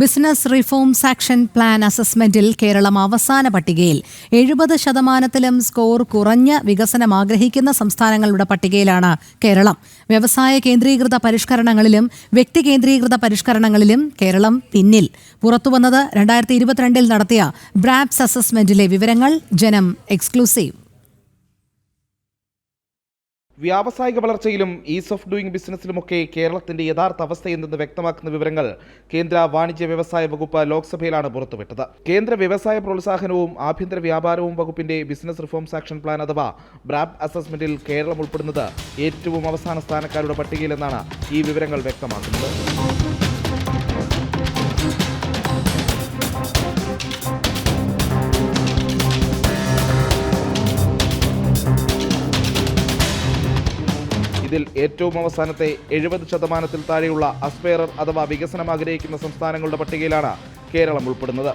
Business reforms action plan അസസ്മെന്റിൽ കേരളം അവസാന പട്ടികയിൽ 70%-ത്തിലും സ്കോർ കുറഞ്ഞ വികസനം ആഗ്രഹിക്കുന്ന സംസ്ഥാനങ്ങളുടെ പട്ടികയിലാണ് കേരളം. വ്യവസായ കേന്ദ്രീകൃത പരിഷ്കരണങ്ങളിലും വ്യക്തി കേന്ദ്രീകൃത പരിഷ്കരണങ്ങളിലും കേരളം പിന്നിൽ. പുറത്തുവന്നത് 2022 നടത്തിയ ബ്രാപ്സ് അസസ്മെന്റിലെ വിവരങ്ങൾ. ജനം എക്സ്ക്ലൂസീവ്. വ്യാവസായിക വളർച്ചയിലും ഈസ് ഓഫ് ഡൂയിങ് ബിസിനസ്സിലുമൊക്കെ കേരളത്തിന്റെ യഥാർത്ഥ അവസ്ഥയെന്തെന്ന് വ്യക്തമാക്കുന്ന വിവരങ്ങൾ കേന്ദ്ര വാണിജ്യ വ്യവസായ വകുപ്പ് ലോക്സഭയിലാണ് പുറത്തുവിട്ടത്. കേന്ദ്ര വ്യവസായ പ്രോത്സാഹനവും ആഭ്യന്തര വ്യാപാരവും വകുപ്പിന്റെ ബിസിനസ് റിഫോംസ് ആക്ഷൻ പ്ലാൻ അഥവാ ബ്രാപ് അസസ്മെന്റിൽ കേരളം ഉൾപ്പെടുന്നത് ഏറ്റവും അവസാന സ്ഥാനക്കാരുടെ പട്ടികയിലെന്നാണ് ഈ വിവരങ്ങൾ വ്യക്തമാക്കുന്നത്. ഇതിൽ ഏറ്റവും അവസാനത്തെ 70%-ത്തിൽ താഴെയുള്ള അസ്പയറർ അഥവാ വികസനം ആഗ്രഹിക്കുന്ന സംസ്ഥാനങ്ങളുടെ പട്ടികയിലാണ് കേരളം ഉൾപ്പെടുന്നത്.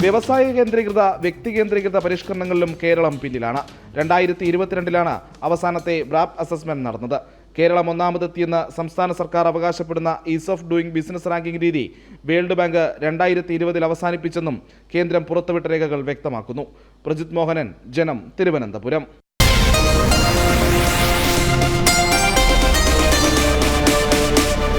വ്യവസായ കേന്ദ്രീകൃത വ്യക്തി കേന്ദ്രീകൃത പരിഷ്കരണങ്ങളിലും കേരളം പിന്നിലാണ്. 2022 അവസാനത്തെ ബ്രാപ് അസസ്മെന്റ് നടന്നത്. കേരളം ഒന്നാമതെത്തിയെന്ന് സംസ്ഥാന സർക്കാർ അവകാശപ്പെടുന്ന is of doing business ranking രീതി വേൾഡ് ബാങ്ക് 2020 അവസാനിപ്പിച്ചെന്നും കേന്ദ്രം പുറത്തുവിട്ട രേഖകൾ വ്യക്തമാക്കുന്നു. പ്രജിത് മോഹനൻ, ജനം, തിരുവനന്തപുരം.